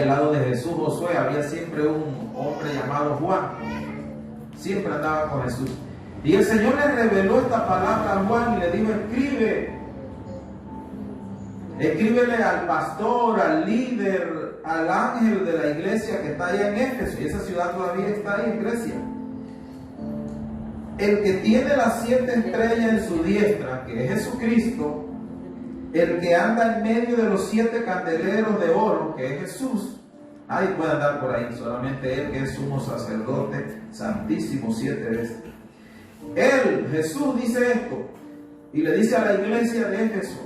al lado de Jesús, Josué, había siempre un hombre llamado Juan. Siempre andaba con Jesús. Y el Señor le reveló esta palabra a Juan y le dijo: escríbele al pastor, al líder, al ángel de la iglesia que está allá en Éfeso. Y esa ciudad todavía está ahí en Grecia. El que tiene las 7 estrellas en su diestra, que es Jesucristo, el que anda en medio de los 7 candeleros de oro, que es Jesús. Nadie puede andar por ahí, solamente Él, que es sumo sacerdote, santísimo 7 veces. Él, Jesús, dice esto, y le dice a la iglesia de Éfeso,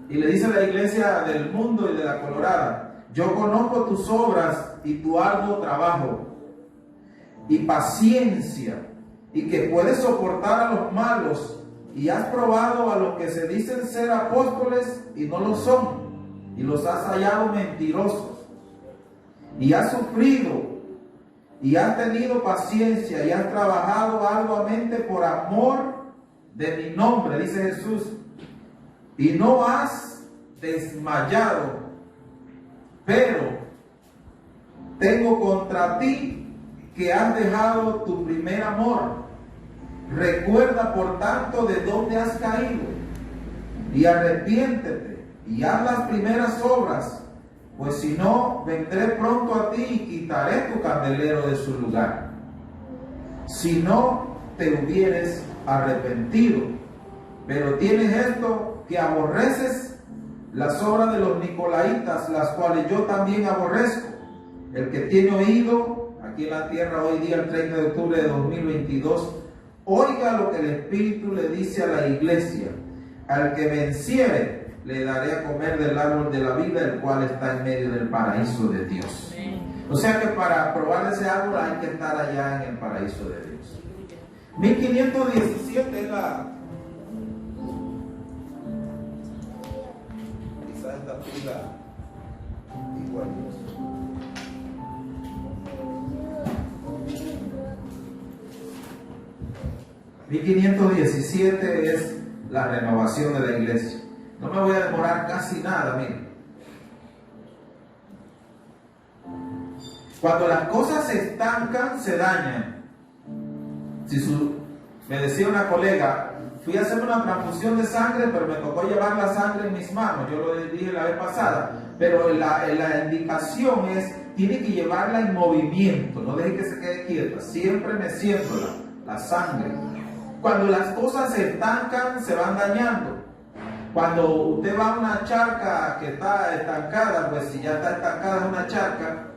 y le dice a la iglesia del mundo y de la Colorada: yo conozco tus obras y tu arduo trabajo y paciencia, y que puedes soportar a los malos, y has probado a los que se dicen ser apóstoles y no lo son, y los has hallado mentirosos, y has sufrido, y has tenido paciencia, y has trabajado arduamente por amor de mi nombre, dice Jesús, y no has desmayado. Pero tengo contra ti que has dejado tu primer amor. Recuerda, por tanto, de dónde has caído, y arrepiéntete, y haz las primeras obras, pues si no, vendré pronto a ti y quitaré tu candelero de su lugar, si no te hubieres arrepentido. Pero tienes esto, que aborreces las obras de los nicolaitas, las cuales yo también aborrezco. El que tiene oído, aquí en la tierra hoy día, el 30 de octubre de 2022, oiga lo que el Espíritu le dice a la iglesia: al que venciere, le daré a comer del árbol de la vida, el cual está en medio del paraíso de Dios. O sea que para probar ese árbol hay que estar allá en el paraíso de Dios. 1517 es la... Quizás esta pila igual. 1517 es la renovación de la iglesia. No me voy a demorar casi nada, miren. Cuando las cosas se estancan, se dañan. Me decía una colega: fui a hacer una transfusión de sangre, pero me tocó llevar la sangre en mis manos. Yo lo dije la vez pasada. Pero la indicación es: tiene que llevarla en movimiento. No deje que se quede quieta. Siempre meciéndola, la sangre. Cuando las cosas se estancan, se van dañando. Cuando usted va a una charca que está estancada, pues si ya está estancada una charca,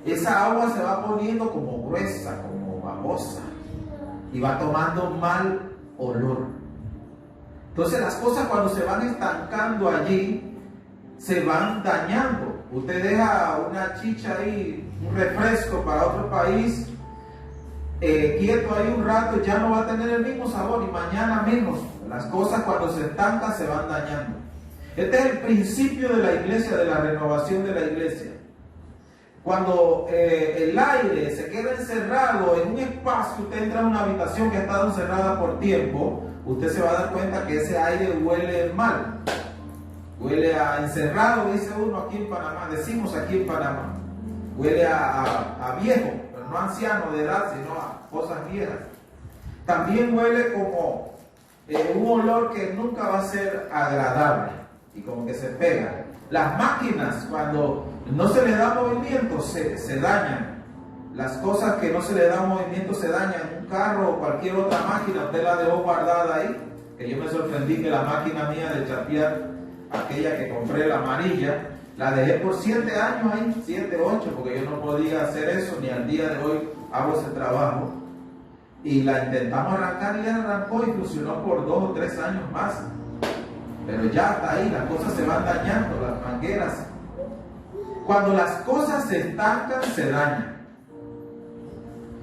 esa agua se va poniendo como gruesa, como babosa, y va tomando mal olor. Entonces las cosas, cuando se van estancando allí, se van dañando. Usted deja una chicha ahí, un refresco para otro país, quieto ahí un rato, ya no va a tener el mismo sabor, y mañana menos. Las cosas, cuando se estancan, se van dañando. Este es el principio de la iglesia, de la renovación de la iglesia. Cuando el aire se queda encerrado en un espacio, usted entra a una habitación que ha estado encerrada por tiempo, usted se va a dar cuenta que ese aire huele mal. Huele a encerrado, dice uno aquí en Panamá, decimos aquí en Panamá. Huele a viejo, pero no anciano de edad, sino a cosas viejas. También huele como un olor que nunca va a ser agradable y como que se pega. Las máquinas, cuando no se le da movimiento, se dañan. Las cosas que no se le da movimiento se dañan. Un carro o cualquier otra máquina, usted la dejó guardada ahí, que yo me sorprendí que la máquina mía de chapear, aquella que compré, la amarilla, la dejé por 7 años ahí, 7, 8, porque yo no podía hacer eso, ni al día de hoy hago ese trabajo. Y la intentamos arrancar y arrancó y funcionó por 2 o 3 años más. Pero ya está ahí, las cosas se van dañando, las mangueras. Cuando las cosas se estancan, se dañan.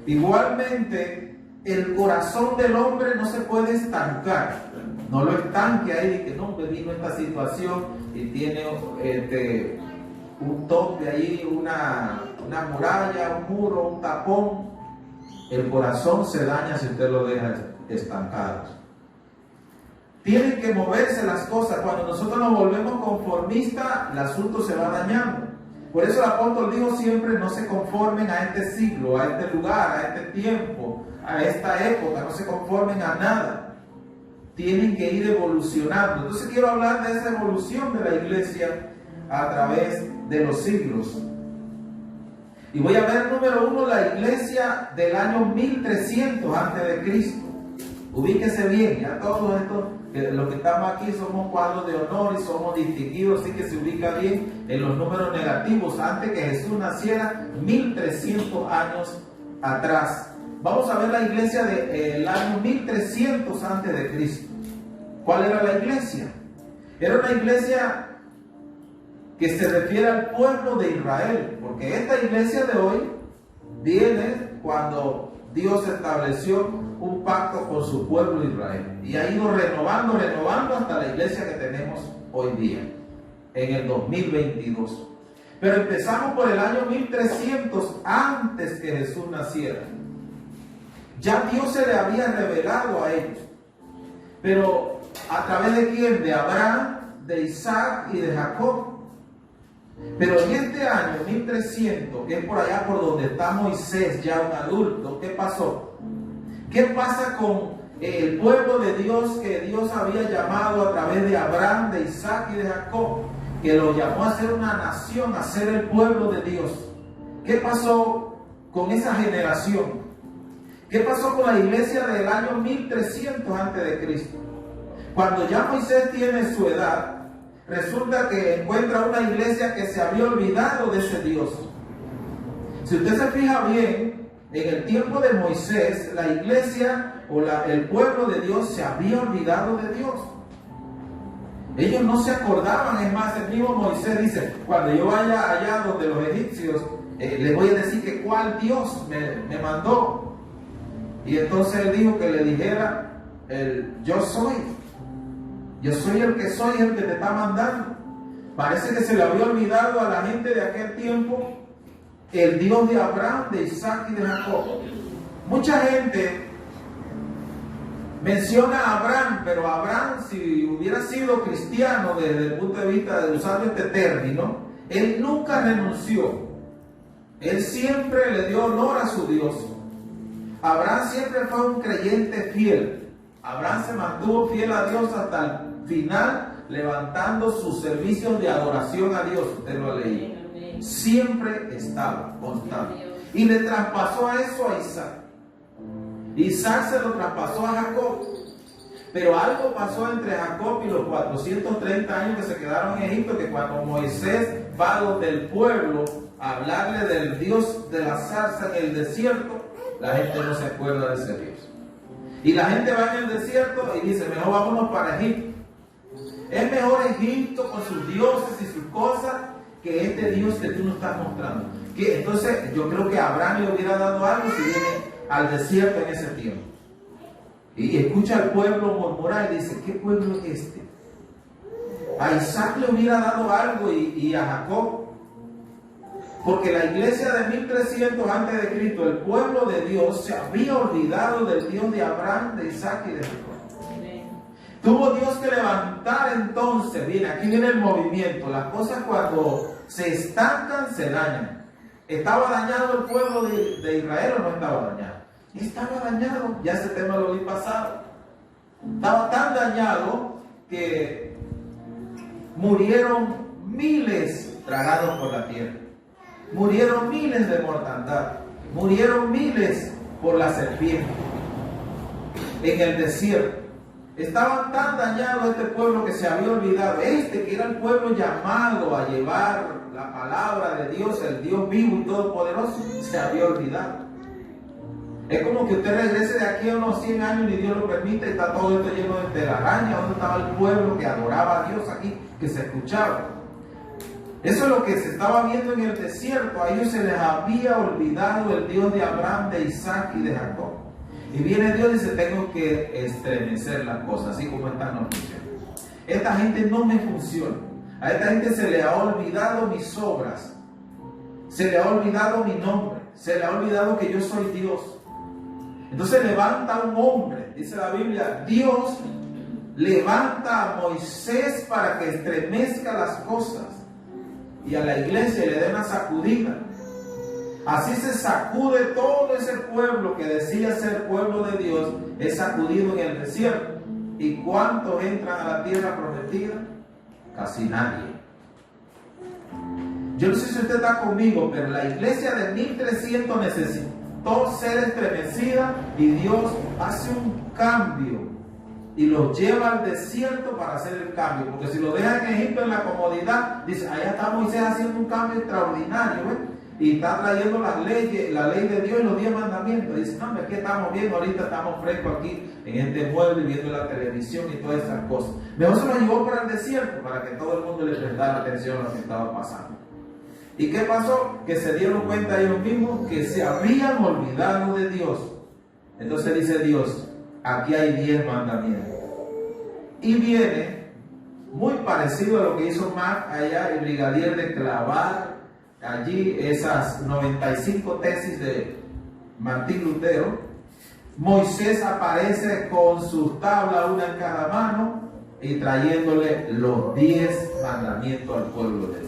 Igualmente, el corazón del hombre no se puede estancar. No lo estanque ahí de que no, me vino esta situación y tiene un tope ahí, una muralla, un muro, un tapón. El corazón se daña si usted lo deja estancado. Tienen que moverse las cosas. Cuando nosotros nos volvemos conformistas, el asunto se va dañando. Por eso el apóstol dijo siempre: no se conformen a este siglo, a este lugar, a este tiempo, a esta época, no se conformen a nada. Tienen que ir evolucionando. Entonces quiero hablar de esa evolución de la iglesia a través de los siglos. Y voy a ver, número 1, la iglesia del año 1300 antes de Cristo. Ubíquese bien, ya todos estos, los que estamos aquí somos cuadros de honor y somos distinguidos, así que se ubica bien en los números negativos, antes que Jesús naciera, 1300 años atrás. Vamos a ver la iglesia del año 1300 antes de Cristo. ¿Cuál era la iglesia? Era una iglesia que se refiere al pueblo de Israel, porque esta iglesia de hoy viene cuando Dios estableció un pacto con su pueblo Israel y ha ido renovando hasta la iglesia que tenemos hoy día, en el 2022. Pero empezamos por el año 1300 antes que Jesús naciera. Ya Dios se le había revelado a ellos, pero ¿a través de quién? De Abraham, de Isaac y de Jacob. Pero en este año 1300, que es por allá por donde está Moisés, ya un adulto, ¿qué pasó? ¿Qué pasa con el pueblo de Dios que Dios había llamado a través de Abraham, de Isaac y de Jacob? Que lo llamó a ser una nación, a ser el pueblo de Dios. ¿Qué pasó con esa generación? ¿Qué pasó con la iglesia del año 1300 antes de Cristo? Cuando ya Moisés tiene su edad, resulta que encuentra una iglesia que se había olvidado de ese Dios. Si usted se fija bien, en el tiempo de Moisés, la iglesia o el pueblo de Dios se había olvidado de Dios. Ellos no se acordaban. Es más, el mismo Moisés dice: cuando yo vaya allá donde los egipcios, les voy a decir que cuál Dios me mandó. Y entonces él dijo que le dijera: yo soy el que soy, el que te está mandando. Parece que se le había olvidado a la gente de aquel tiempo el Dios de Abraham, de Isaac y de Jacob. Mucha gente menciona a Abraham, pero Abraham, si hubiera sido cristiano desde el punto de vista de usar este término, él nunca renunció. Él siempre le dio honor a su Dios. Abraham siempre fue un creyente fiel. Abraham se mantuvo fiel a Dios hasta el final, levantando sus servicios de adoración a Dios. Usted lo ha leído. Siempre estaba constante. Y le traspasó a eso a Isaac. Isaac se lo traspasó a Jacob. Pero algo pasó entre Jacob y los 430 años que se quedaron en Egipto, que cuando Moisés va donde el pueblo a hablarle del Dios de la zarza en el desierto, la gente no se acuerda de ese Dios. Y la gente va en el desierto y dice: mejor vámonos para Egipto. Es mejor Egipto con sus dioses y sus cosas que este Dios que tú nos estás mostrando. Que entonces yo creo que a Abraham le hubiera dado algo si viene al desierto en ese tiempo. Y escucha al pueblo murmurar y dice: ¿qué pueblo es este? A Isaac le hubiera dado algo y a Jacob. Porque la iglesia de 1300 antes de Cristo, el pueblo de Dios, se había olvidado del Dios de Abraham, de Isaac y de Jacob. Tuvo Dios que levantar entonces. Bien, aquí viene el movimiento. Las cosas cuando se estancan, se dañan. ¿Estaba dañado el pueblo de Israel o no estaba dañado? Estaba dañado. Ya ese tema lo vi pasado. Estaba tan dañado que murieron miles tragados por la tierra. Murieron miles de mortandad. Murieron miles por la serpiente en el desierto. Estaban tan dañados este pueblo que se había olvidado. Que era el pueblo llamado a llevar la palabra de Dios, el Dios vivo y todopoderoso, se había olvidado. Es como que usted regrese de aquí a unos 100 años y Dios lo permite y está todo esto lleno de telaraña. ¿Dónde estaba el pueblo que adoraba a Dios aquí, que se escuchaba? Eso es lo que se estaba viendo en el desierto. A ellos se les había olvidado el Dios de Abraham, de Isaac y de Jacob. Y viene Dios y dice: tengo que estremecer las cosas, así como esta no funciona. Esta gente no me funciona. A esta gente se le ha olvidado mis obras. Se le ha olvidado mi nombre. Se le ha olvidado que yo soy Dios. Entonces levanta un hombre, dice la Biblia, Dios levanta a Moisés para que estremezca las cosas. y a la iglesia le dé una sacudida. Así se sacude todo ese pueblo que decía ser pueblo de Dios, es sacudido en el desierto. ¿Y cuántos entran a la tierra prometida? Casi nadie. Yo no sé si usted está conmigo, pero la iglesia de 1300 necesitó ser estremecida y Dios hace un cambio y los lleva al desierto para hacer el cambio. Porque si lo deja en Egipto en la comodidad, dice, allá está Moisés haciendo un cambio extraordinario, ¿ves? Y está trayendo las leyes, la ley de Dios y los 10 mandamientos. Dice, no, es que estamos viendo, ahorita estamos frescos aquí en este mueble, viendo la televisión y todas esas cosas. Mejor se lo llevó para el desierto, para que todo el mundo le prestara atención a lo que estaba pasando. ¿Y qué pasó? Que se dieron cuenta ellos mismos que se habían olvidado de Dios. Entonces dice Dios, aquí hay 10 mandamientos. Y viene muy parecido a lo que hizo Mark allá, el brigadier, de clavar allí esas 95 tesis de Martín Lutero. Moisés aparece con sus tablas, una en cada mano, y trayéndole los 10 mandamientos al pueblo de Dios.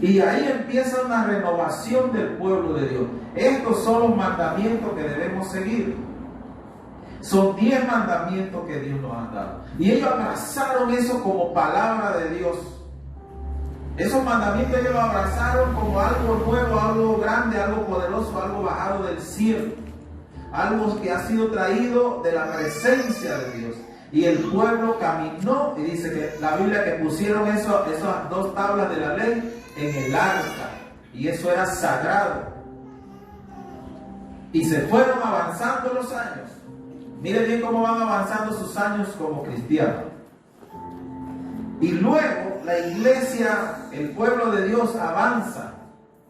Y ahí empieza una renovación del pueblo de Dios. Estos son los mandamientos que debemos seguir. Son 10 mandamientos que Dios nos ha dado. Y ellos abrazaron eso como palabra de Dios. Esos mandamientos ellos lo abrazaron como algo nuevo, algo grande, algo poderoso, algo bajado del cielo. Algo que ha sido traído de la presencia de Dios. Y el pueblo caminó, y dice que la Biblia que pusieron esas 2 tablas de la ley en el arca. Y eso era sagrado. Y se fueron avanzando los años. Miren bien cómo van avanzando sus años como cristianos. Y luego la iglesia, el pueblo de Dios avanza.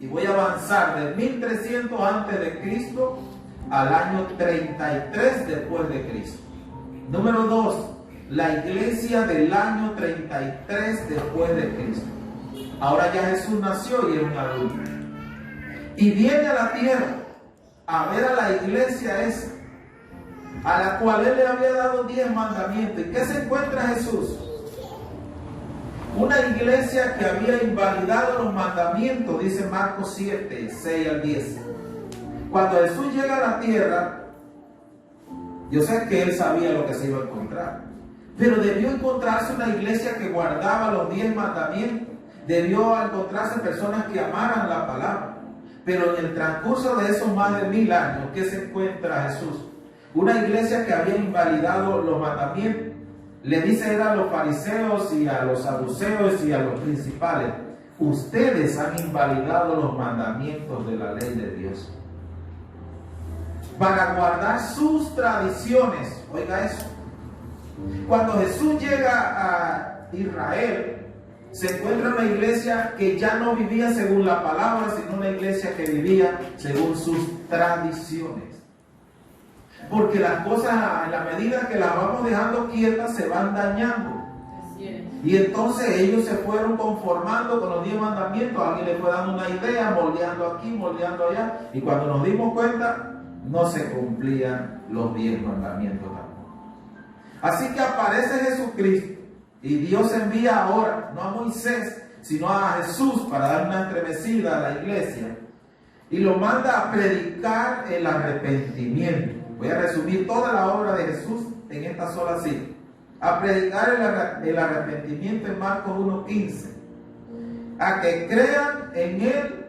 Y voy a avanzar de 1300 antes de Cristo al año 33 después de Cristo. Número 2, la iglesia del año 33 después de Cristo. Ahora ya Jesús nació y era un adulto. Y viene a la tierra a ver a la iglesia esa, a la cual Él le había dado 10 mandamientos. ¿Y qué se encuentra Jesús? Una iglesia que había invalidado los mandamientos, dice Marcos 7, 6 al 10. Cuando Jesús llega a la tierra, yo sé que Él sabía lo que se iba a encontrar, pero debió encontrarse una iglesia que guardaba los 10 mandamientos. Debió encontrarse personas que amaran la palabra. Pero en el transcurso de esos más de 1000 años, ¿qué se encuentra Jesús? Una iglesia que había invalidado los mandamientos. Le dice él a los fariseos y a los saduceos y a los principales: ustedes han invalidado los mandamientos de la ley de Dios para guardar sus tradiciones. Oiga eso. Cuando Jesús llega a Israel, se encuentra una iglesia que ya no vivía según la palabra, sino una iglesia que vivía según sus tradiciones. Porque las cosas, en la medida que las vamos dejando quietas, se van dañando. Y entonces ellos se fueron conformando con los 10 mandamientos. Alguien le fue dando una idea, moldeando aquí, moldeando allá. Y cuando nos dimos cuenta, no se cumplían los 10 mandamientos tampoco. Así que aparece Jesucristo. Y Dios envía ahora, no a Moisés, sino a Jesús para dar una estremecida a la iglesia. Y lo manda a predicar el arrepentimiento. Voy a resumir toda la obra de Jesús en esta sola cita. A predicar el arrepentimiento en Marcos 1:15. A que crean en el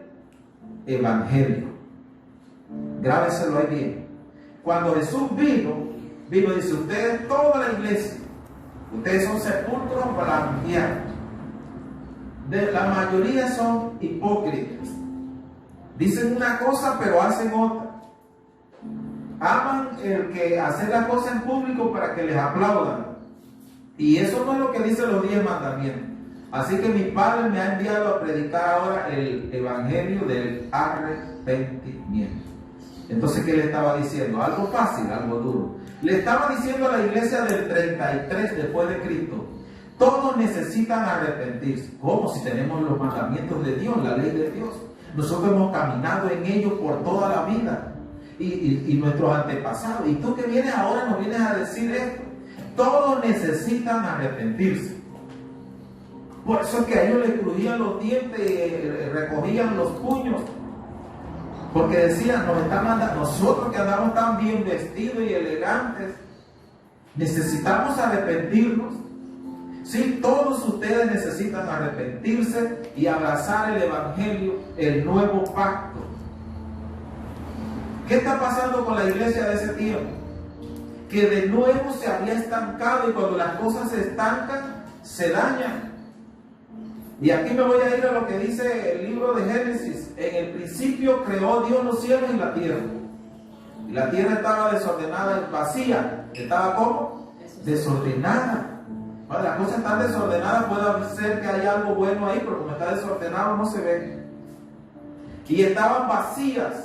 Evangelio. Grábeselo ahí bien. Cuando Jesús vino, dice: ustedes, toda la iglesia, ustedes son sepulcros blanqueados. La mayoría son hipócritas. Dicen una cosa pero hacen otra. Aman el que hacer las cosas en público para que les aplaudan. Y eso no es lo que dicen los 10 mandamientos. Así que mi Padre me ha enviado a predicar ahora el evangelio del arrepentimiento. Entonces, ¿qué le estaba diciendo? Algo fácil, algo duro. Le estaba diciendo a la iglesia del 33 después de Cristo: todos necesitan arrepentirse. ¿Cómo? Si tenemos los mandamientos de Dios, la ley de Dios. Nosotros hemos caminado en ellos por toda la vida. Y nuestros antepasados. Y tú que vienes ahora nos vienes a decir esto. Todos necesitan arrepentirse. Por eso es que a ellos les crujían los dientes y recogían los puños. Porque decían, nos están mandando, nosotros que andamos tan bien vestidos y elegantes, necesitamos arrepentirnos. Sí, todos ustedes necesitan arrepentirse y abrazar el Evangelio, el nuevo pacto. ¿Qué está pasando con la iglesia de ese tiempo? Que de nuevo se había estancado, y cuando las cosas se estancan, se dañan. Y aquí me voy a ir a lo que dice el libro de Génesis. En el principio creó Dios los cielos y la tierra. Y la tierra estaba desordenada y vacía. ¿Estaba cómo? Desordenada. Bueno, las cosas están desordenadas, puede ser que haya algo bueno ahí, pero como está desordenado no se ve. Y estaban vacías.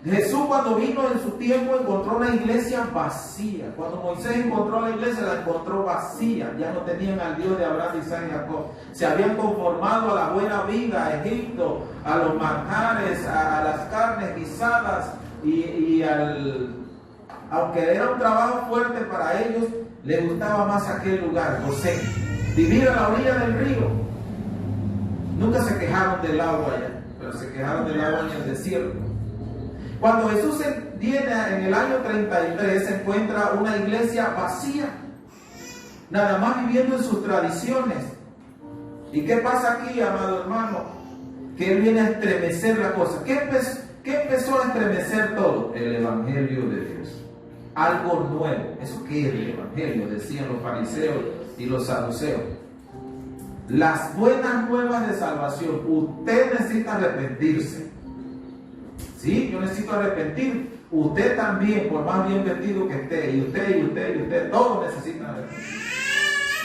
Jesús, cuando vino en su tiempo, encontró una iglesia vacía. Cuando Moisés encontró la iglesia, la encontró vacía. Ya no tenían al Dios de Abraham, Isaac y Jacob. Se habían conformado a la buena vida, a Egipto, a los manjares, a las carnes guisadas aunque era un trabajo fuerte para ellos, les gustaba más aquel lugar, José. Vivir a la orilla del río. Nunca se quejaron del agua allá, pero se quejaron del agua en el desierto. Cuando Jesús viene en el año 33, se encuentra una iglesia vacía, nada más viviendo en sus tradiciones. ¿Y qué pasa aquí, amado hermano? Que Él viene a estremecer la cosa. ¿Qué empezó a estremecer todo? El Evangelio de Dios. Algo nuevo. ¿Eso qué es el Evangelio? Decían los fariseos y los saduceos. Las buenas nuevas de salvación. Usted necesita arrepentirse. Sí, yo necesito arrepentir. Usted también, por más bien vestido que esté, y usted, todos necesitan arrepentirse.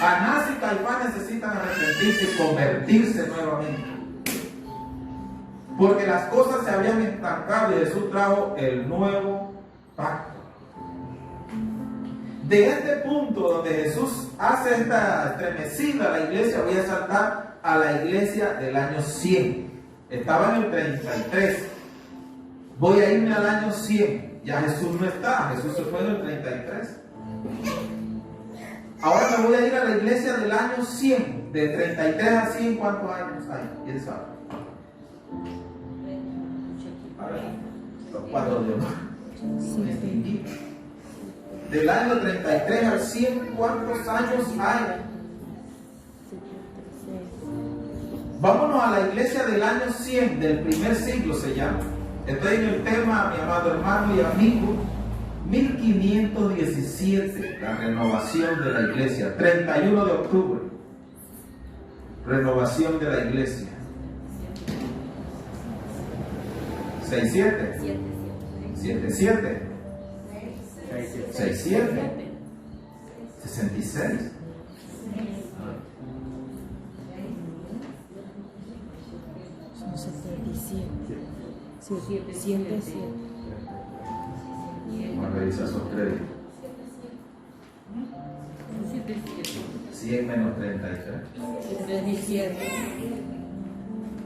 Anás y Caifás necesitan arrepentirse y convertirse nuevamente. Porque las cosas se habían estancado y Jesús trajo el nuevo pacto. De este punto donde Jesús hace esta estremecida, la iglesia, voy a saltar a la iglesia del año 100. Estaba en el 33. Voy a irme al año 100. Ya Jesús no está, Jesús se fue en el 33. Ahora me voy a ir a la iglesia del año 100. De 33 a 100, ¿cuántos años hay? ¿Quién sabe? A ver, los cuatro de Dios. Del año 33 al 100, ¿cuántos años hay? Vámonos a la iglesia del año 100, del primer siglo se llama. Estoy en el tema, mi amado hermano y amigo, 1517, la renovación de la iglesia, 31 de octubre, renovación de la iglesia. 67, 77, 67, 66. Son 77. 77. Vamos a revisar esos créditos. 100 menos 33. 77.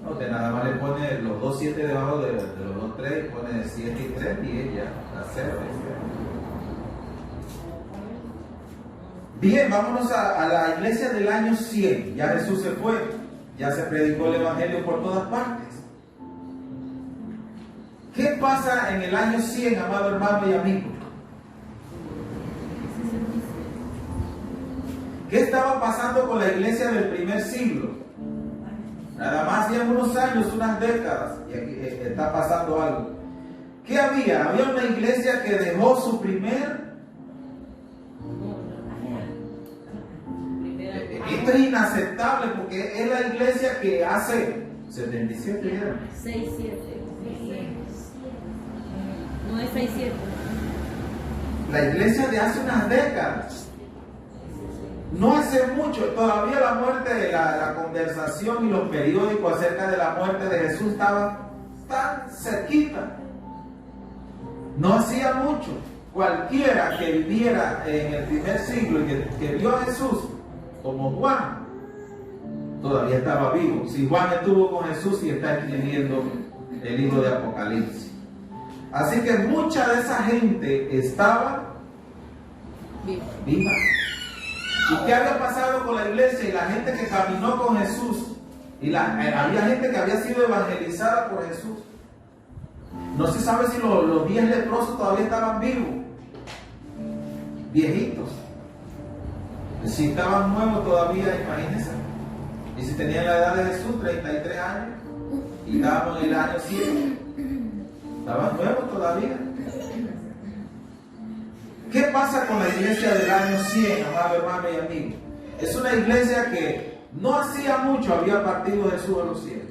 No, usted nada más le pone los dos 7 debajo de los dos 3, pone 7 y 3 y ella, la 0. Bien, vámonos a la iglesia del año 100. Ya Jesús se fue, ya se predicó el Evangelio por todas partes. ¿Qué pasa en el año 100, amado hermano y amigo? ¿Qué estaba pasando con la iglesia del primer siglo? Nada más hacían unos años, unas décadas, y aquí está pasando algo. ¿Qué había? Había una iglesia que dejó su primer... Esto es inaceptable porque es la iglesia que hace 77 años. 6, 7. No es 6, 7. La iglesia de hace unas décadas. No hace mucho, todavía la muerte, la conversación y los periódicos acerca de la muerte de Jesús estaban tan cerquita. No hacía mucho. Cualquiera que viviera en el primer siglo y que vio a Jesús, como Juan, todavía estaba vivo. Si Juan estuvo con Jesús y está escribiendo el libro de Apocalipsis. Así que mucha de esa gente estaba viva. ¿Y qué había pasado con la iglesia y la gente que caminó con Jesús? Había gente que había sido evangelizada por Jesús. No se sabe si los 10 leprosos todavía estaban vivos, viejitos. Si estaban nuevos todavía, imagínense. Y si tenían la edad de Jesús, 33 años, y estábamos en el año 100, estaban nuevos todavía. ¿Qué pasa con la iglesia del año 100, amado hermano y amigo? Es una iglesia que no hacía mucho había partido Jesús a los cielos.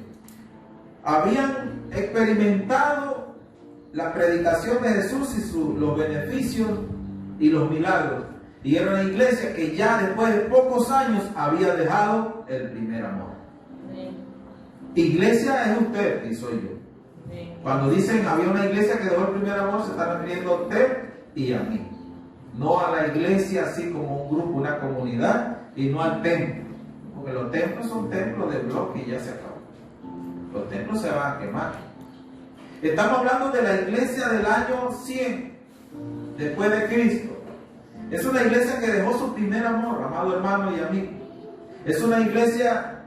Habían experimentado la predicación de Jesús y los beneficios y los milagros. Y era una iglesia que ya después de pocos años había dejado el primer amor. Iglesia es usted y soy yo. Cuando dicen había una iglesia que dejó el primer amor, se está refiriendo a usted y a mí. No a la iglesia así como un grupo, una comunidad, y no al templo. Porque los templos son templos de bloque y ya se acabó. Los templos se van a quemar. Estamos hablando de la iglesia del año 100, después de Cristo. Es una iglesia que dejó su primer amor, amado hermano y amigo. Es una iglesia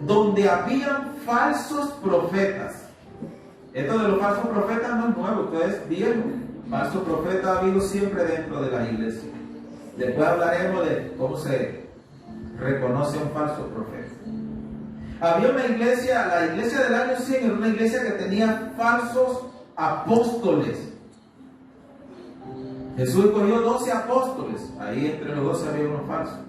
donde habían falsos profetas. Esto de los falsos profetas no es nuevo, esto es viejo. Falso profeta ha habido siempre dentro de la iglesia. Después hablaremos de cómo se reconoce un falso profeta. Había una iglesia, la iglesia del año 100 era una iglesia que tenía falsos apóstoles. Jesús escogió 12 apóstoles, ahí entre los 12 había unos falsos.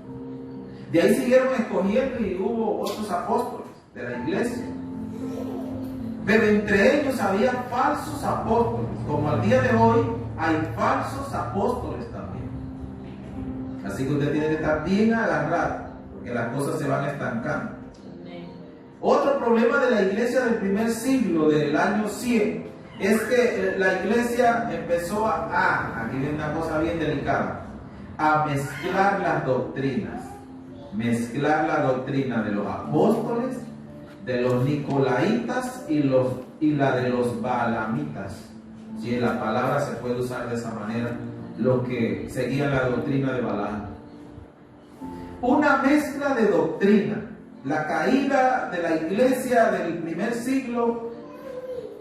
De ahí siguieron escogiendo y hubo otros apóstoles de la iglesia. Pero entre ellos había falsos apóstoles, como al día de hoy hay falsos apóstoles también. Así que usted tiene que estar bien agarrado, porque las cosas se van estancando. Otro problema de la iglesia del primer siglo, del año 100, es que la iglesia empezó aquí viene una cosa bien delicada, a mezclar las doctrinas. Mezclar la doctrina de los apóstoles, de los nicolaitas y la de los baalamitas. Si la palabra se puede usar de esa manera, los que seguían la doctrina de Balaam. Una mezcla de doctrina. La caída de la iglesia del primer siglo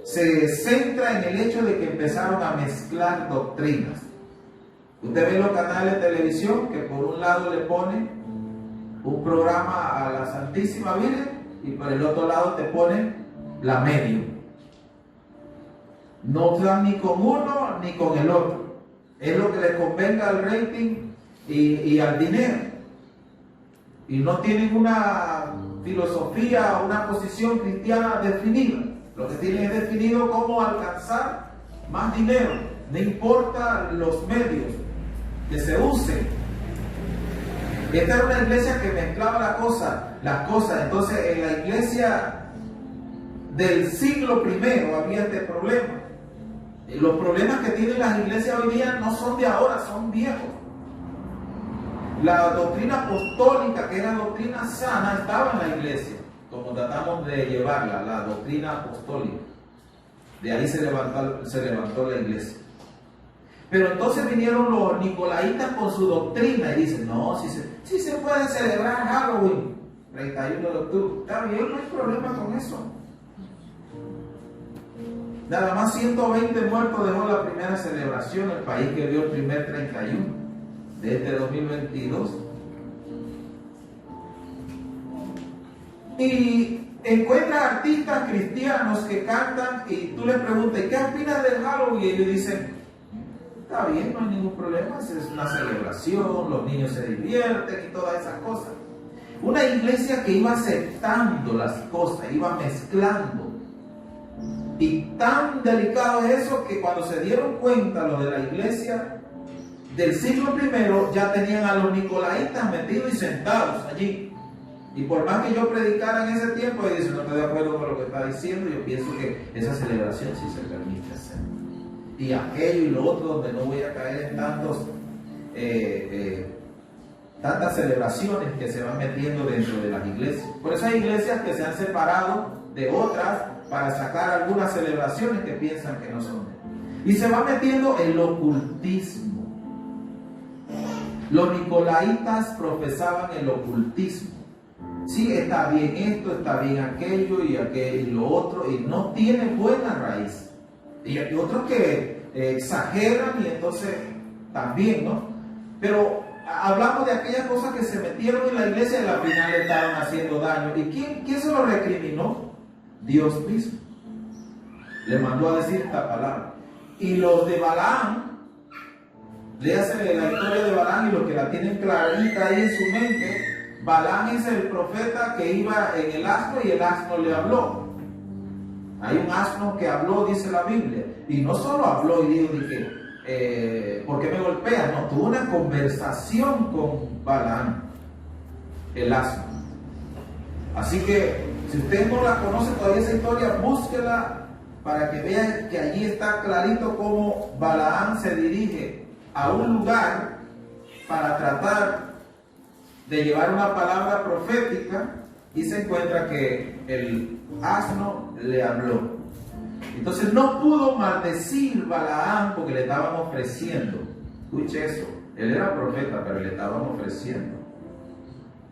se centra en el hecho de que empezaron a mezclar doctrinas. Usted ve los canales de televisión que por un lado le ponen un programa a la Santísima Virgen y por el otro lado te ponen la medium. No dan ni con uno ni con el otro. Es lo que le convenga al rating y al dinero. Y no tienen una filosofía, una posición cristiana definida. Lo que tienen es definido cómo alcanzar más dinero. No importa los medios que se usen. Esta era una iglesia que mezclaba las cosas. Entonces en la iglesia del siglo I había este problema. Los problemas que tienen las iglesias hoy día no son de ahora, son viejos. La doctrina apostólica, que era doctrina sana, estaba en la iglesia, como tratamos de llevarla, la doctrina apostólica. De ahí se levantó la iglesia. Pero entonces vinieron los nicolaitas con su doctrina y dicen, no, si se puede celebrar Halloween, 31 de octubre. Está bien, no hay problema con eso. Nada más 120 muertos dejó la primera celebración, el país que dio el primer 31 de este 2022. Y encuentra artistas cristianos que cantan y tú les preguntas, ¿qué opinas del Halloween? Y ellos dicen, está bien, no hay ningún problema, es una celebración, los niños se divierten y todas esas cosas. Una iglesia que iba aceptando las cosas, iba mezclando. Y tan delicado es eso que cuando se dieron cuenta los de la iglesia del siglo I, ya tenían a los nicolaitas metidos y sentados allí. Y por más que yo predicara en ese tiempo, ellos dicen, no estoy de acuerdo con lo que está diciendo, yo pienso que esa celebración sí se permite hacer. Y aquello y lo otro, donde no voy a caer en tantas celebraciones que se van metiendo dentro de las iglesias. Por eso hay iglesias que se han separado de otras para sacar algunas celebraciones que piensan que no son. Y se va metiendo el ocultismo. Los nicolaitas profesaban el ocultismo. Sí, está bien esto, está bien aquello y aquello y lo otro, y no tiene buena raíz. Y hay otros que exageran y entonces también, ¿no? Pero hablamos de aquellas cosas que se metieron en la iglesia y al final le estaban haciendo daño. ¿Y quién se lo recriminó? Dios mismo. Le mandó a decir esta palabra. Y los de Balaam, léase la historia de Balaam y los que la tienen clarita ahí en su mente. Balaam es el profeta que iba en el asno y el asno le habló. Hay un asno que habló, dice la Biblia. Y no solo habló y dijo, ¿por qué me golpeas? No, tuvo una conversación con Balaam, el asno. Así que, si usted no la conoce todavía esa historia, búsquela para que vean que allí está clarito cómo Balaam se dirige a un lugar para tratar de llevar una palabra profética y se encuentra que el asno le habló. Entonces no pudo maldecir Balaam porque le estaban ofreciendo. Escuche eso, él era profeta pero le estaban ofreciendo,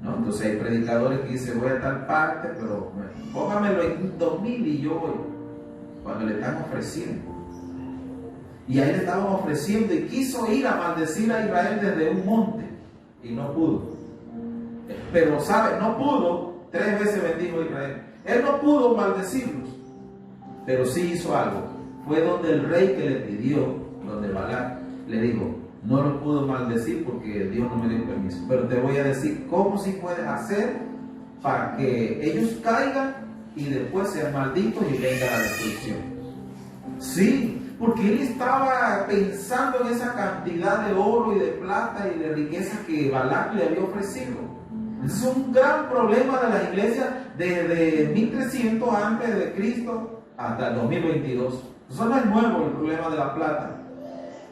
¿no? Entonces hay predicadores que dicen voy a tal parte pero póngamelo en 2000 y yo voy, cuando le están ofreciendo. Y ahí le estaban ofreciendo y quiso ir a maldecir a Israel desde un monte y no pudo. Pero sabe, no pudo, 3 veces bendijo a Israel. Él no pudo maldecirlos, pero sí hizo algo. Fue donde el rey que le pidió, donde Balac, le dijo, no lo pudo maldecir porque Dios no me dio permiso, pero te voy a decir cómo sí puedes hacer para que ellos caigan y después sean malditos y venga la destrucción. Sí, porque él estaba pensando en esa cantidad de oro y de plata y de riqueza que Balac le había ofrecido. Ese es un gran problema de la iglesia desde 1300 antes de Cristo hasta el 2022. Eso no es nuevo el problema de la plata.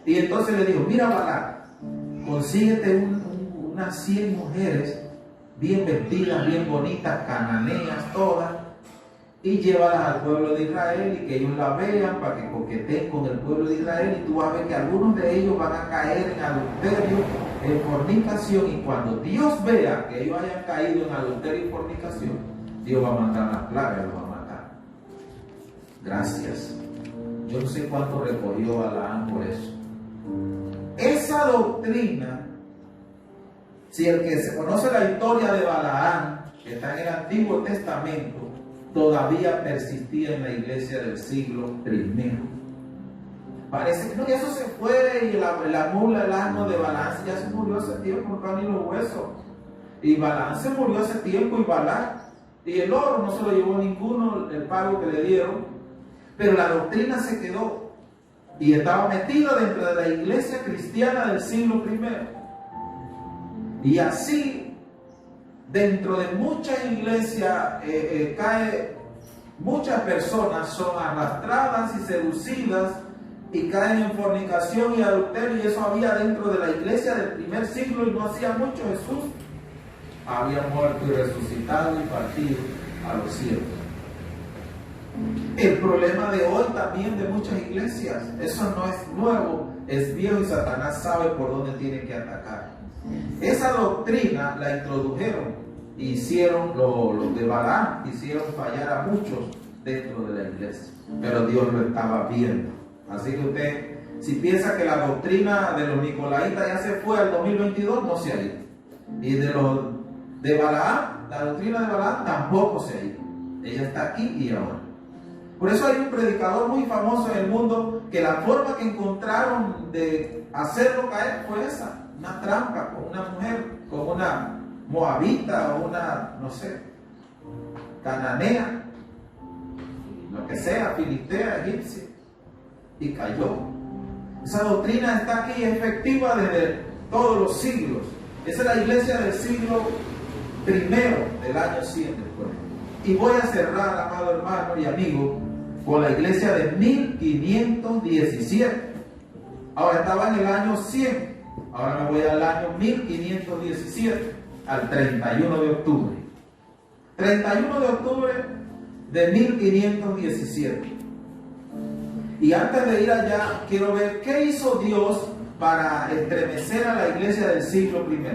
Y entonces le dijo, mira Balac, consíguete unas 100 mujeres bien vestidas, bien bonitas, cananeas todas, y llévalas al pueblo de Israel y que ellos la vean para que coqueteen con el pueblo de Israel, y tú vas a ver que algunos de ellos van a caer en adulterio, en fornicación, y cuando Dios vea que ellos hayan caído en adulterio y fornicación, Dios va a mandar una plaga y los va a matar. Gracias. Yo no sé cuánto recogió Balaam por eso. Esa doctrina, si el que se conoce la historia de Balaam, que está en el Antiguo Testamento, todavía persistía en la iglesia del siglo I. Parece que no, ya eso se fue, y la mula, el asno de Balaam ya se murió hace tiempo, no carne y los huesos. Y Balaam se murió hace tiempo, y Balac, y el oro no se lo llevó ninguno, el pago que le dieron, pero la doctrina se quedó y estaba metida dentro de la iglesia cristiana del siglo I. Y así, dentro de muchas iglesias muchas personas son arrastradas y seducidas y caen en fornicación y adulterio, y eso había dentro de la iglesia del primer siglo, y no hacía mucho. Jesús había muerto y resucitado y partido a los cielos. El problema de hoy también de muchas iglesias, eso no es nuevo, es viejo, y Satanás sabe por dónde tiene que atacar. Esa doctrina la introdujeron y hicieron los de Balaam, hicieron fallar a muchos dentro de la iglesia, pero Dios lo estaba viendo. Así que usted, si piensa que la doctrina de los nicolaitas ya se fue al 2022, no se ha ido. Y de Balaam, la doctrina de Balaam tampoco se ha ido. Ella está aquí y ahora. Por eso hay un predicador muy famoso en el mundo que la forma que encontraron de hacerlo caer fue esa, una trampa con una mujer, con una moabita o una, no sé, cananea, lo que sea, filistea, egipcia, y cayó. Esa doctrina está aquí efectiva desde todos los siglos. Esa es la iglesia del siglo I, del año 100 después. Y voy a cerrar, amado hermano y amigo, con la iglesia de 1517. Ahora estaba en el año 100, ahora me voy al año 1517, al 31 de octubre. 31 de octubre de 1517. Y antes de ir allá, quiero ver qué hizo Dios para estremecer a la iglesia del siglo I.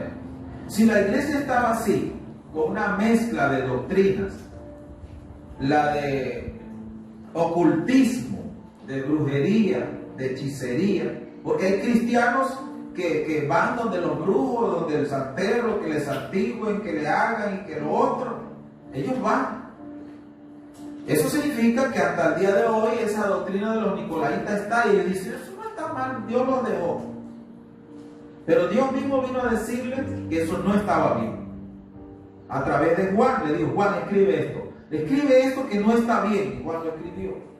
Si la iglesia estaba así, con una mezcla de doctrinas, la de ocultismo, de brujería, de hechicería, porque hay cristianos que van donde los brujos, donde el santero, que les santigüen, que le hagan y que lo otro, ellos van. Eso significa que hasta el día de hoy esa doctrina de los nicolaitas está y dicen, eso no está mal, Dios los dejó. Pero Dios mismo vino a decirles que eso no estaba bien. A través de Juan, le dijo, Juan, escribe esto que no está bien. Y Juan lo escribió.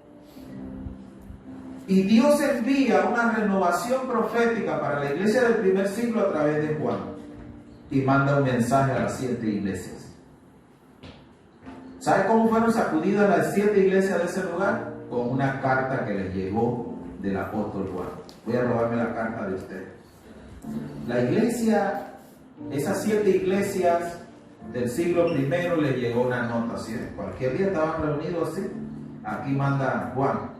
Y Dios envía una renovación profética para la iglesia del primer siglo a través de Juan. Y manda un mensaje a las 7 iglesias. ¿Sabe cómo fueron sacudidas las 7 iglesias de ese lugar? Con una carta que les llegó del apóstol Juan. Voy a robarme la carta de ustedes. La iglesia, esas 7 iglesias del siglo I les llegó una nota. ¿Sí? Cualquier día estaban reunidos así. Aquí manda Juan.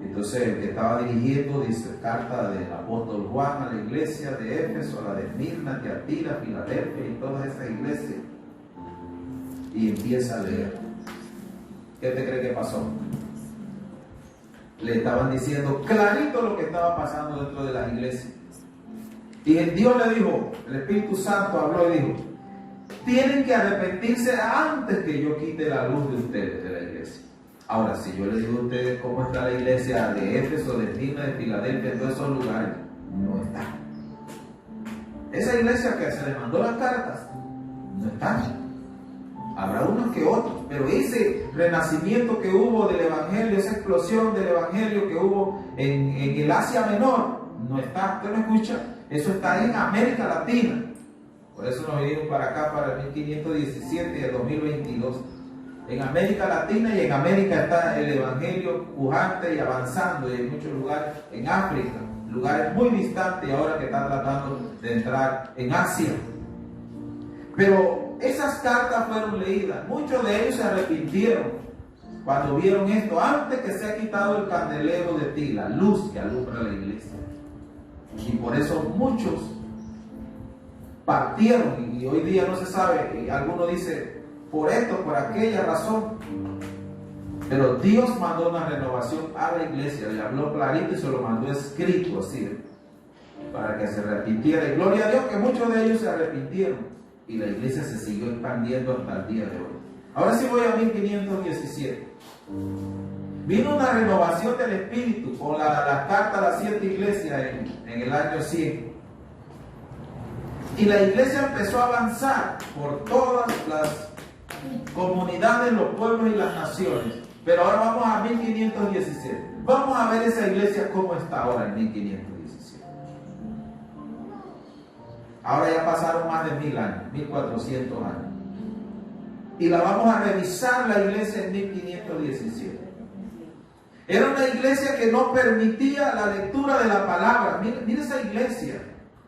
Entonces el que estaba dirigiendo dice carta del apóstol Juan a la iglesia de Éfeso, a la de Esmirna, Tiatira, Filadelfia y todas esas iglesias. Y empieza a leer. ¿Qué te cree que pasó? Le estaban diciendo clarito lo que estaba pasando dentro de las iglesias. Y Dios le dijo, el Espíritu Santo habló y dijo, tienen que arrepentirse antes que yo quite la luz de ustedes de la iglesia. Ahora, si yo les digo a ustedes cómo está la iglesia de Éfeso, de Esmirna, de Filadelfia, en todos esos lugares, no está. Esa iglesia que se les mandó las cartas, no está. Habrá unos que otros, pero ese renacimiento que hubo del Evangelio, esa explosión del Evangelio que hubo en el Asia Menor, no está. ¿Usted me escucha? Eso está en América Latina. Por eso nos vinimos para acá, para el 1517 y el 2022. En América Latina y en América está el Evangelio pujante y avanzando, y en muchos lugares, en África, lugares muy distantes, y ahora que están tratando de entrar en Asia. Pero esas cartas fueron leídas, muchos de ellos se arrepintieron cuando vieron esto, antes que se ha quitado el candelero de ti, la luz que alumbra la iglesia. Y por eso muchos partieron, y hoy día no se sabe, y alguno dice, por esto, por aquella razón. Pero Dios mandó una renovación a la iglesia, le habló clarito y se lo mandó escrito así, para que se arrepintiera. Y gloria a Dios que muchos de ellos se arrepintieron. Y la iglesia se siguió expandiendo hasta el día de hoy. Ahora sí voy a 1517. Vino una renovación del Espíritu con la carta a las 7 iglesias en el año 100. Y la iglesia empezó a avanzar por todas las comunidades, los pueblos y las naciones. Pero ahora vamos a 1517. Vamos a ver esa iglesia cómo está ahora en 1517. Ahora ya pasaron más de 1000 años, 1400 años. Y la vamos a revisar la iglesia en 1517. Era una iglesia que no permitía la lectura de la palabra. Mire esa iglesia.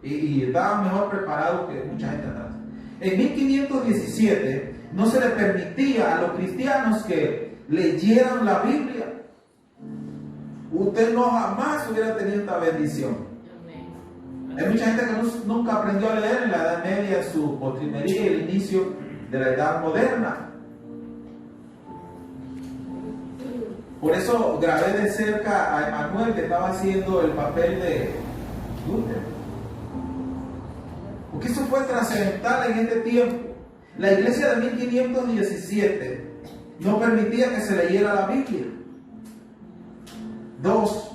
Y estaban mejor preparados que mucha gente atrás. En 1517 no se le permitía a los cristianos que leyeran la Biblia. Usted no jamás hubiera tenido esta bendición. Hay mucha gente que nunca aprendió a leer en la Edad Media, en su postrimería y el inicio de la Edad Moderna. Por eso grabé de cerca a Emanuel, que estaba haciendo el papel de Luther. Porque eso fue trascendental en este tiempo. La iglesia de 1517 no permitía que se leyera la Biblia. 2.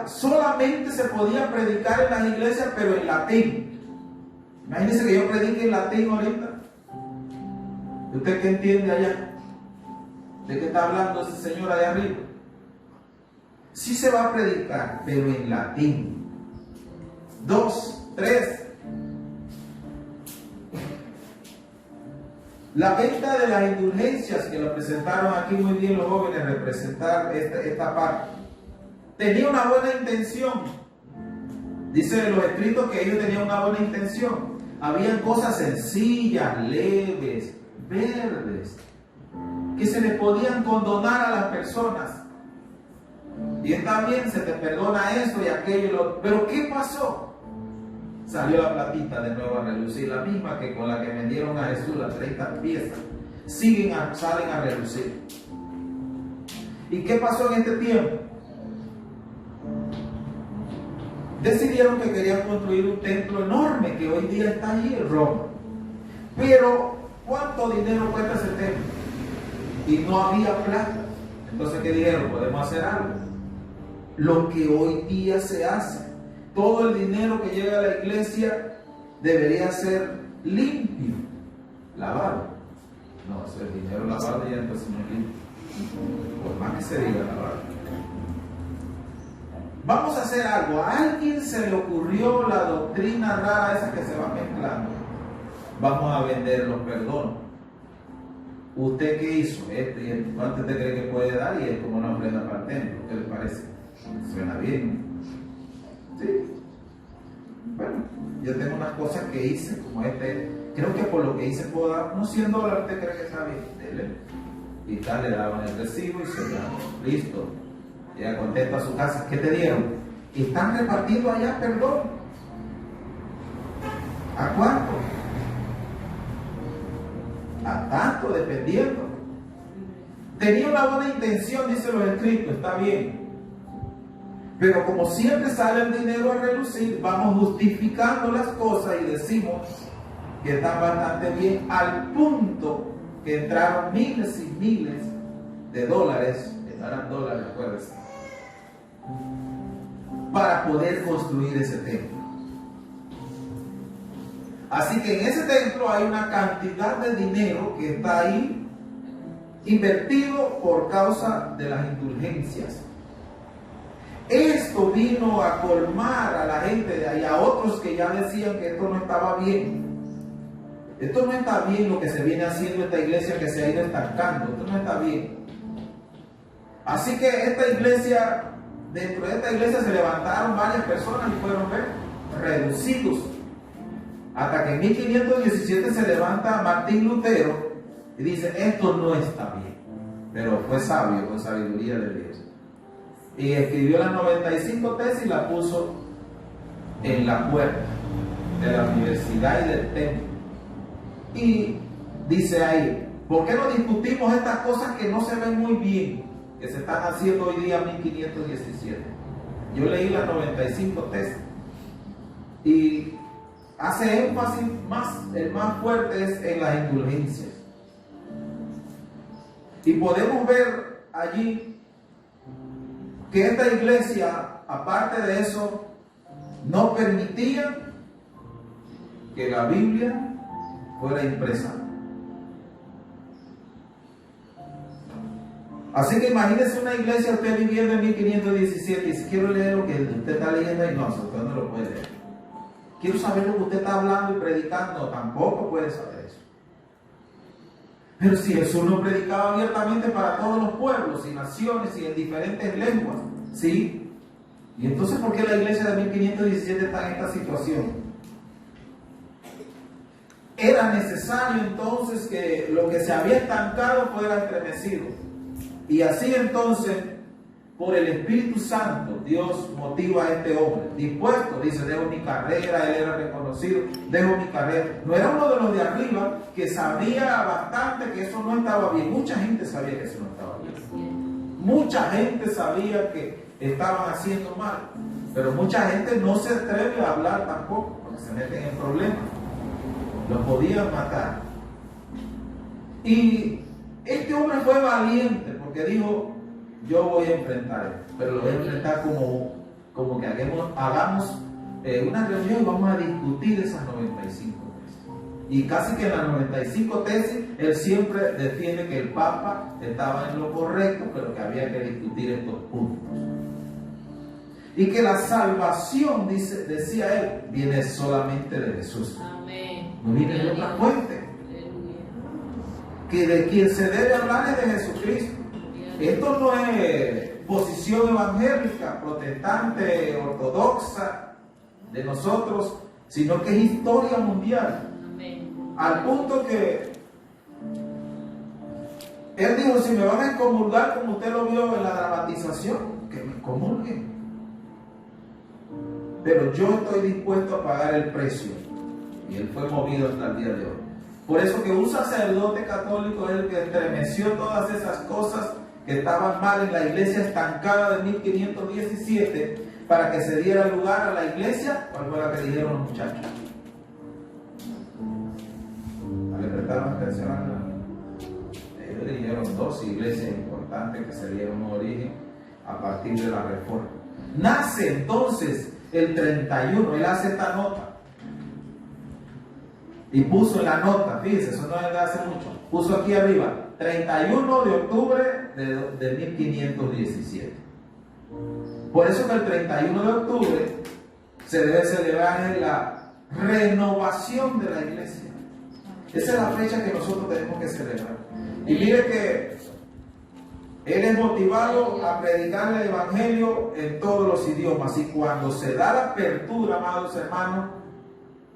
Solamente se podía predicar en las iglesias, pero en latín. Imagínense que yo predique en latín ahorita. ¿Usted qué entiende allá? ¿De qué está hablando ese señor allá arriba? Sí se va a predicar, pero en latín. 2, 3. La venta de las indulgencias, que lo presentaron aquí muy bien los jóvenes, representar esta parte. Tenía una buena intención. Dice los escritos que ellos tenían una buena intención. Habían cosas sencillas, leves, verdes, que se les podían condonar a las personas. Y Y está bien, se te perdona eso y aquello y lo otro. Pero ¿qué pasó? Salió la platita de nuevo a relucir, la misma que con la que vendieron a Jesús las 30 piezas. Salen a relucir. ¿Y qué pasó en este tiempo? Decidieron que querían construir un templo enorme que hoy día está allí en Roma. Pero, ¿cuánto dinero cuesta ese templo? Y no había plata. Entonces, ¿qué dijeron? Podemos hacer algo. Lo que hoy día se hace. Todo el dinero que llega a la iglesia debería ser limpio, lavado. No, ese es dinero lavado y entonces no es limpio. Por más que se diga lavado. Vamos a hacer algo. A alguien se le ocurrió la doctrina rara esa que se va mezclando. Vamos a vender los perdones. ¿Usted qué hizo? Esto y esto. ¿Cuánto te cree que puede dar? Y es como una ofrenda para el templo. ¿Qué les parece? Suena bien. Sí. Bueno, yo tengo unas cosas que hice, como creo que por lo que hice puedo dar unos $100. ¿Usted cree que está bien? Dele. Y tal, le daban el recibo y se llama. Listo. Llega contento a su casa. ¿Qué te dieron? Y están repartiendo allá perdón. ¿A cuánto? A tanto, dependiendo. Tenía una buena intención, dicen los escritos, está bien. Pero como siempre sale el dinero a relucir, vamos justificando las cosas y decimos que están bastante bien, al punto que entraron miles y miles de dólares, que no eran dólares, acuérdense, para poder construir ese templo. Así que en ese templo hay una cantidad de dinero que está ahí invertido por causa de las indulgencias. Esto vino a colmar a la gente de ahí, a otros que ya decían que esto no estaba bien. Esto no está bien lo que se viene haciendo en esta iglesia, que se ha ido estancando. Esto no está bien. Así que dentro de esta iglesia se levantaron varias personas y fueron reducidos. Hasta que en 1517 se levanta Martín Lutero y dice, esto no está bien. Pero fue sabio, con sabiduría de Dios. Y escribió las 95 tesis y la puso en la puerta de la universidad y del templo. Y dice ahí, ¿por qué no discutimos estas cosas que no se ven muy bien, que se están haciendo hoy día 1517? Yo leí las 95 tesis y hace énfasis el más fuerte es en las indulgencias. Y podemos ver allí que esta iglesia, aparte de eso, no permitía que la Biblia fuera impresa. Así que imagínese una iglesia, usted viviendo en 1517 y dice, quiero leer lo que usted está leyendo y no, usted no lo puede leer. Quiero saber lo que usted está hablando y predicando, tampoco puede saber eso. Pero si Jesús no predicaba abiertamente para todos los pueblos y naciones y en diferentes lenguas, ¿sí? Y entonces, ¿por qué la iglesia de 1517 está en esta situación? Era necesario entonces que lo que se había estancado fuera estremecido. Y así entonces, por el Espíritu Santo, Dios motiva a este hombre, dispuesto, dice, dejo mi carrera, él era reconocido, dejo mi carrera. No era uno de los de arriba que sabía bastante que eso no estaba bien. Mucha gente sabía que eso no estaba bien. Mucha gente sabía que estaban haciendo mal, pero mucha gente no se atreve a hablar tampoco, porque se meten en problemas. Los podían matar. Y este hombre fue valiente, porque dijo, yo voy a enfrentar esto, pero lo voy a enfrentar como que hagamos una reunión y vamos a discutir esas 95 tesis. Y casi que en las 95 tesis, él siempre defiende que el Papa estaba en lo correcto, pero que había que discutir estos puntos. Y que la salvación, decía él, viene solamente de Jesús. Amén. No viene de otra fuente. Que de quien se debe hablar es de Jesucristo. Esto no es posición evangélica, protestante, ortodoxa de nosotros, sino que es historia mundial. Amén. Al punto que él dijo, si me van a excomulgar como usted lo vio en la dramatización, que me comulguen. Pero yo estoy dispuesto a pagar el precio. Y él fue movido hasta el día de hoy. Por eso que un sacerdote católico es el que estremeció todas esas cosas que estaban mal en la iglesia estancada de 1517 para que se diera lugar a la iglesia. ¿Cuál fue la que dijeron los muchachos? ¿Le prestaron atención a la? Ellos dijeron dos iglesias importantes que se dieron origen a partir de la reforma. Nace entonces el 31, él hace esta nota. Y puso en la nota, fíjense, eso no es de hace mucho, puso aquí arriba, 31 de octubre de 1517. Por eso que el 31 de octubre se debe celebrar en la renovación de la iglesia. Esa es la fecha que nosotros tenemos que celebrar. Y mire que él es motivado a predicar el evangelio en todos los idiomas. Y cuando se da la apertura, amados hermanos,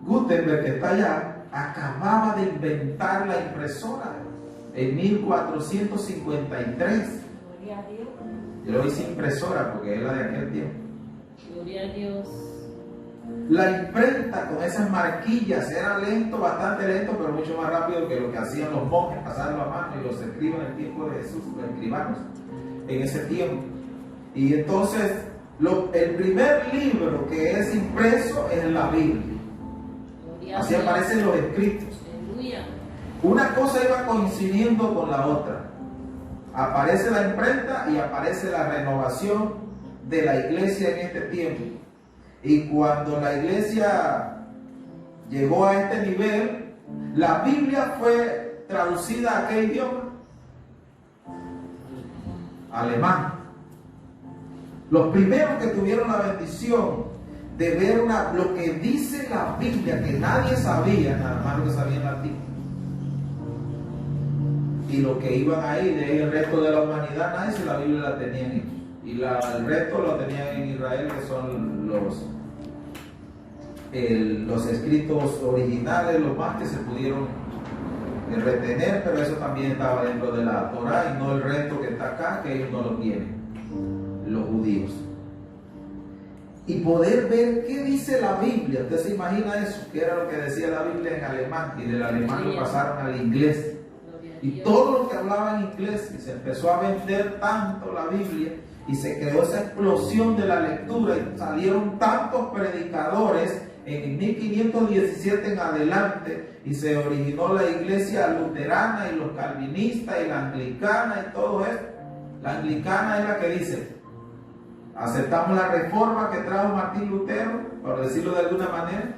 Gutenberg, que está allá, acababa de inventar la impresora en 1453. Gloria a Dios. Yo lo hice impresora porque es la de aquel tiempo. Gloria a Dios. La imprenta con esas marquillas era lento, bastante lento, pero mucho más rápido que lo que hacían los monjes, pasarlo a mano y los escribas en el tiempo de Jesús, los escribanos en ese tiempo. Y entonces, el primer libro que es impreso es la Biblia. Así aparecen los escritos. Aleluya. Una cosa iba coincidiendo con la otra. Aparece la imprenta y aparece la renovación de la iglesia en este tiempo. Y cuando la iglesia llegó a este nivel, la Biblia fue traducida a ¿qué idioma? Alemán. Los primeros que tuvieron la bendición de ver lo que dice la Biblia, que nadie sabía, nada más lo que sabía en latín. Y lo que iban ahí, de ahí el resto de la humanidad, nadie se la Biblia la tenía en ellos. Y el resto lo tenían en Israel, que son los escritos originales, los más que se pudieron retener, pero eso también estaba dentro de la Torá y no el resto que está acá, que ellos no lo tienen, los judíos. Y poder ver qué dice la Biblia. Usted se imagina eso, que era lo que decía la Biblia en alemán, y del alemán lo pasaron al inglés. Y todo lo que hablaba en inglés, y se empezó a vender tanto la Biblia, y se creó esa explosión de la lectura, y salieron tantos predicadores en 1517 en adelante, y se originó la iglesia luterana, y los calvinistas, y la anglicana, y todo eso. La anglicana es la que dice: aceptamos la reforma que trajo Martín Lutero, por decirlo de alguna manera,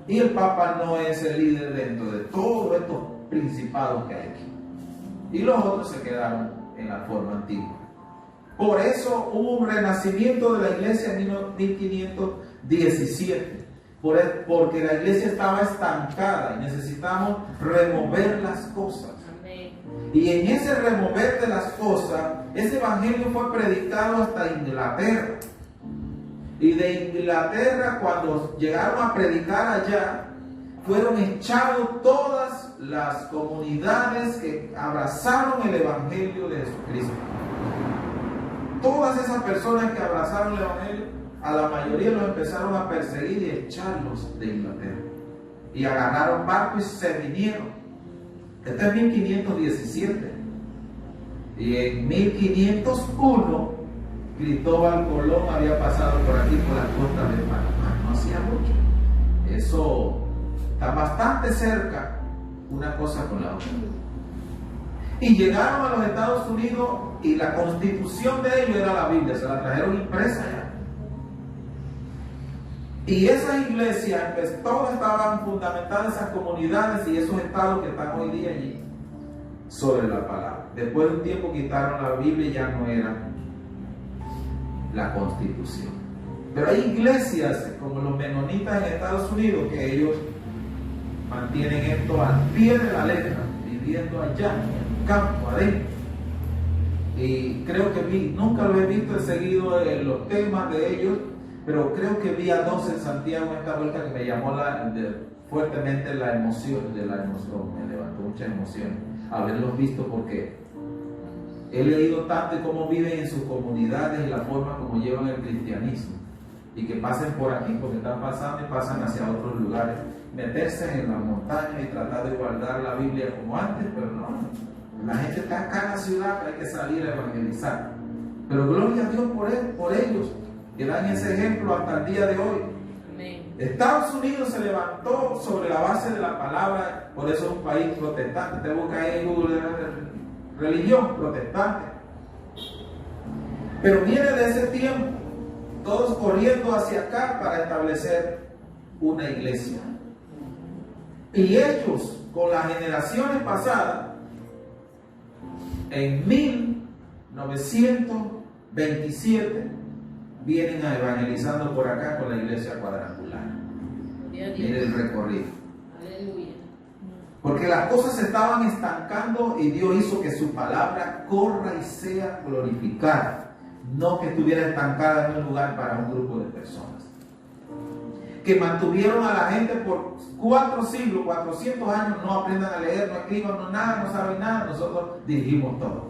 y el Papa no es el líder dentro de todos estos principados que hay aquí, y los otros se quedaron en la forma antigua. Por eso hubo un renacimiento de la iglesia en 1517, porque la iglesia estaba estancada y necesitamos remover las cosas. Y en ese remover de las cosas, ese evangelio fue predicado hasta Inglaterra. Y de Inglaterra, cuando llegaron a predicar allá, fueron echados todas las comunidades que abrazaron el evangelio de Jesucristo. Todas esas personas que abrazaron el evangelio, a la mayoría los empezaron a perseguir y echarlos de Inglaterra. Y agarraron barcos y se vinieron. Este es 1517. Y en 1501, Cristóbal Colón había pasado por aquí, por las costas de Panamá. No hacía mucho. Eso está bastante cerca, una cosa con la otra. Y llegaron a los Estados Unidos y la constitución de ellos era la Biblia, se la trajeron impresa ya. Y esas iglesias, pues, todas estaban fundamentadas, esas comunidades y esos estados que están hoy día allí, sobre la palabra. Después de un tiempo quitaron la Biblia y ya no era la constitución. Pero hay iglesias como los menonitas en Estados Unidos que ellos mantienen esto al pie de la letra, viviendo allá, en el campo, adentro. Y creo que nunca lo he visto he seguido los temas de ellos, pero creo que vi a dos en Santiago esta vuelta que me llamó fuertemente la emoción, me levantó mucha emoción haberlos visto, porque He leído tanto de cómo viven en sus comunidades y la forma como llevan el cristianismo. Y que pasen por aquí, porque están pasando y pasan hacia otros lugares. Meterse en la montaña y tratar de guardar la Biblia como antes, pero no. La gente está acá en la ciudad, hay que salir a evangelizar. Pero gloria a Dios por ellos, que dan ese ejemplo hasta el día de hoy. Amén. Estados Unidos se levantó sobre la base de la palabra, por eso es un país protestante. Te busca ahí en Google, religión protestante. Pero viene de ese tiempo, todos corriendo hacia acá para establecer una iglesia. Y ellos, con las generaciones pasadas, en 1927, vienen a evangelizando por acá con la iglesia cuadrangular. En el recorrido. Aleluya. Porque las cosas se estaban estancando y Dios hizo que su palabra corra y sea glorificada. No que estuviera estancada en un lugar para un grupo de personas. Que mantuvieron a la gente por 4 siglos, 400 años, no aprendan a leer, no escriban, no nada, no saben nada. Nosotros dirigimos todo.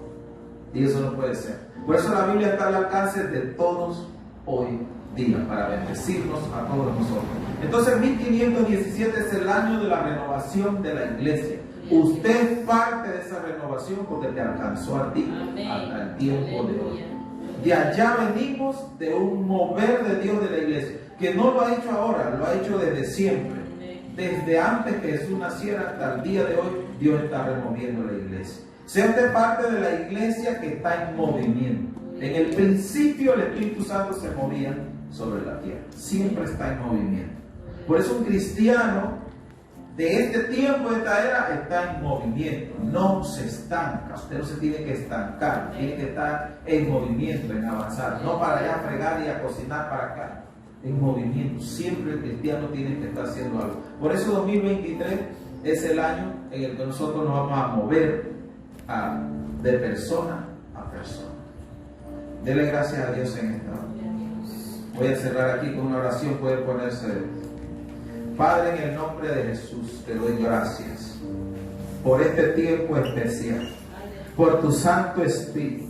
Y eso no puede ser. Por eso la Biblia está al alcance de todos hoy día, para bendecirnos a todos nosotros. Entonces 1517 es el año de la renovación de la iglesia. Usted es parte de esa renovación porque te alcanzó a ti hasta el tiempo de hoy. De allá venimos, de un mover de Dios de la iglesia, que no lo ha hecho ahora, lo ha hecho desde siempre. Desde antes que Jesús naciera hasta el día de hoy, Dios está removiendo la iglesia. Sea usted parte de la iglesia que está en movimiento. En el principio el Espíritu Santo se movía sobre la tierra. Siempre está en movimiento. Por eso un cristiano de este tiempo, de esta era, está en movimiento. No se estanca. Usted no se tiene que estancar. Tiene que estar en movimiento, en avanzar. No para allá a fregar y a cocinar para acá. En movimiento. Siempre el cristiano tiene que estar haciendo algo. Por eso 2023 es el año en el que nosotros nos vamos a mover de persona a persona. Dele gracias a Dios en esta hora. Voy a cerrar aquí con una oración. Puede ponerse. Padre, en el nombre de Jesús te doy gracias por este tiempo especial, por tu Santo Espíritu,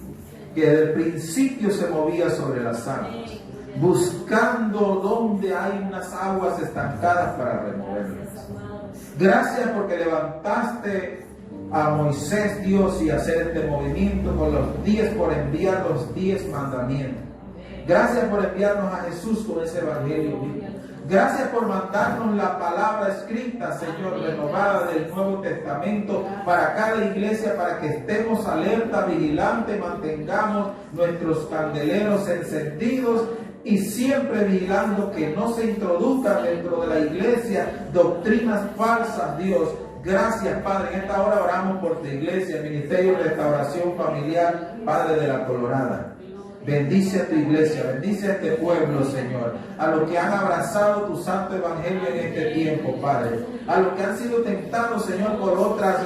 que desde el principio se movía sobre las aguas, buscando donde hay unas aguas estancadas para removerlas. Gracias porque levantaste a Moisés, Dios, y hacer este movimiento con los 10, por enviar los 10 mandamientos. Gracias por enviarnos a Jesús con ese evangelio vivo. Gracias por mandarnos la palabra escrita, Señor, renovada del Nuevo Testamento para cada iglesia, para que estemos alerta, vigilantes, mantengamos nuestros candeleros encendidos y siempre vigilando que no se introduzcan dentro de la iglesia doctrinas falsas, Dios. Gracias, Padre. En esta hora oramos por tu iglesia, Ministerio de Restauración Familiar, Padre de la Colorada. Bendice a tu iglesia, bendice a este pueblo, Señor, a los que han abrazado tu santo evangelio en este tiempo, Padre, a los que han sido tentados, Señor, por otras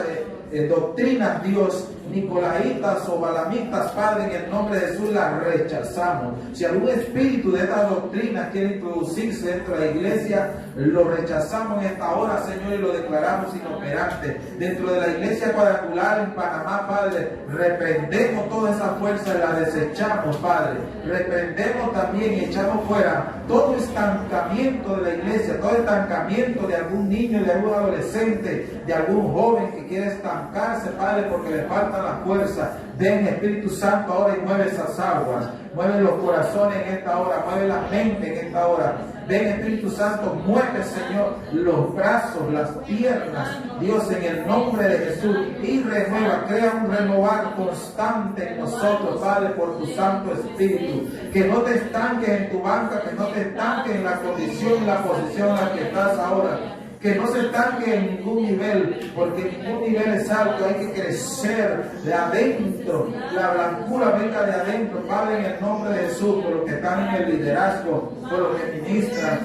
doctrinas, Dios, nicolaitas o balamitas, Padre, en el nombre de Jesús las rechazamos. Si algún espíritu de estas doctrinas quiere introducirse dentro de la iglesia, lo rechazamos en esta hora, Señor, y lo declaramos inoperante. Dentro de la iglesia cuadrangular en Panamá, Padre, reprendemos toda esa fuerza y la desechamos, Padre. Reprendemos también y echamos fuera todo estancamiento de la iglesia, todo estancamiento de algún niño, de algún adolescente, de algún joven que quiere estancarse, Padre, porque le falta la fuerza. Ven, Espíritu Santo, ahora y mueve esas aguas, mueve los corazones en esta hora, mueve la mente en esta hora. Ven, Espíritu Santo, mueve, Señor, los brazos, las piernas, Dios, en el nombre de Jesús, y renueva, crea un renovar constante en nosotros, Padre, por tu Santo Espíritu. Que no te estanques en tu banca, que no te estanques en la condición y la posición en la que estás ahora. Que no se estanque en ningún nivel, porque ningún nivel es alto, hay que crecer de adentro, la blancura venga de adentro, Padre, en el nombre de Jesús, por los que están en el liderazgo, por los que ministran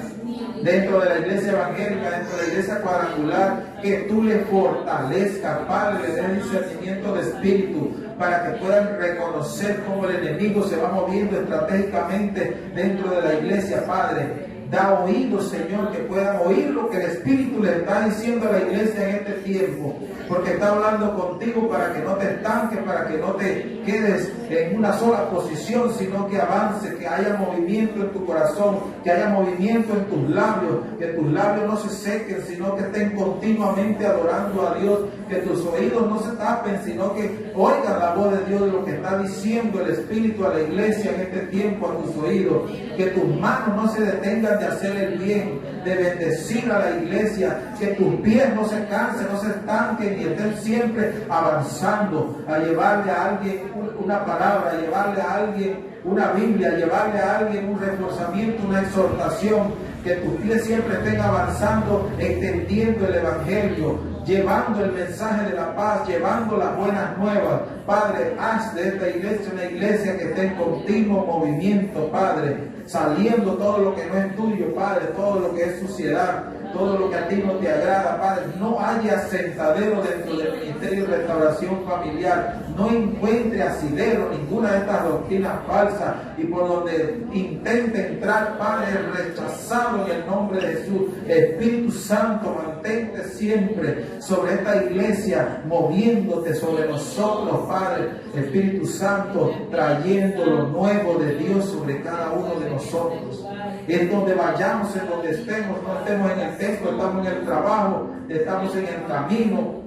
dentro de la iglesia evangélica, dentro de la iglesia cuadrangular, que tú le fortalezcas, Padre, le des discernimiento de espíritu, para que puedan reconocer cómo el enemigo se va moviendo estratégicamente dentro de la iglesia, Padre. Da oídos, Señor, que puedan oír lo que el Espíritu le está diciendo a la iglesia en este tiempo. Porque está hablando contigo para que no te estanques, para que no te quedes en una sola posición, sino que avance, que haya movimiento en tu corazón, que haya movimiento en tus labios, que tus labios no se sequen, sino que estén continuamente adorando a Dios, que tus oídos no se tapen, sino que oigan la voz de Dios, de lo que está diciendo el Espíritu a la iglesia en este tiempo a tus oídos, que tus manos no se detengan de hacer el bien, de bendecir a la iglesia, que tus pies no se cansen, no se estanquen y estén siempre avanzando a llevarle a alguien una palabra, a llevarle a alguien una Biblia, a llevarle a alguien un reforzamiento, una exhortación, que tus pies siempre estén avanzando, extendiendo el Evangelio, llevando el mensaje de la paz, llevando las buenas nuevas. Padre, haz de esta iglesia una iglesia que esté en continuo movimiento, Padre, saliendo todo lo que no es tuyo, Padre, todo lo que es suciedad, todo lo que a ti no te agrada, Padre. No haya sentadero dentro del ministerio de restauración familiar, no encuentre asidero ninguna de estas doctrinas falsas, y por donde intente entrar, Padre, rechazado en el nombre de Jesús. Espíritu Santo, mantente siempre sobre esta iglesia, moviéndote sobre nosotros, Padre. Espíritu Santo, trayendo lo nuevo de Dios sobre cada uno de nosotros. En donde vayamos, en donde estemos, no estemos en el templo, estamos en el trabajo, estamos en el camino,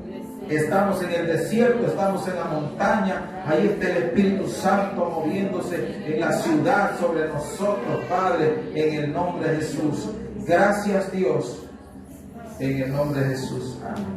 estamos en el desierto, estamos en la montaña, ahí está el Espíritu Santo moviéndose en la ciudad sobre nosotros, Padre, en el nombre de Jesús. Gracias, Dios, en el nombre de Jesús. Amén.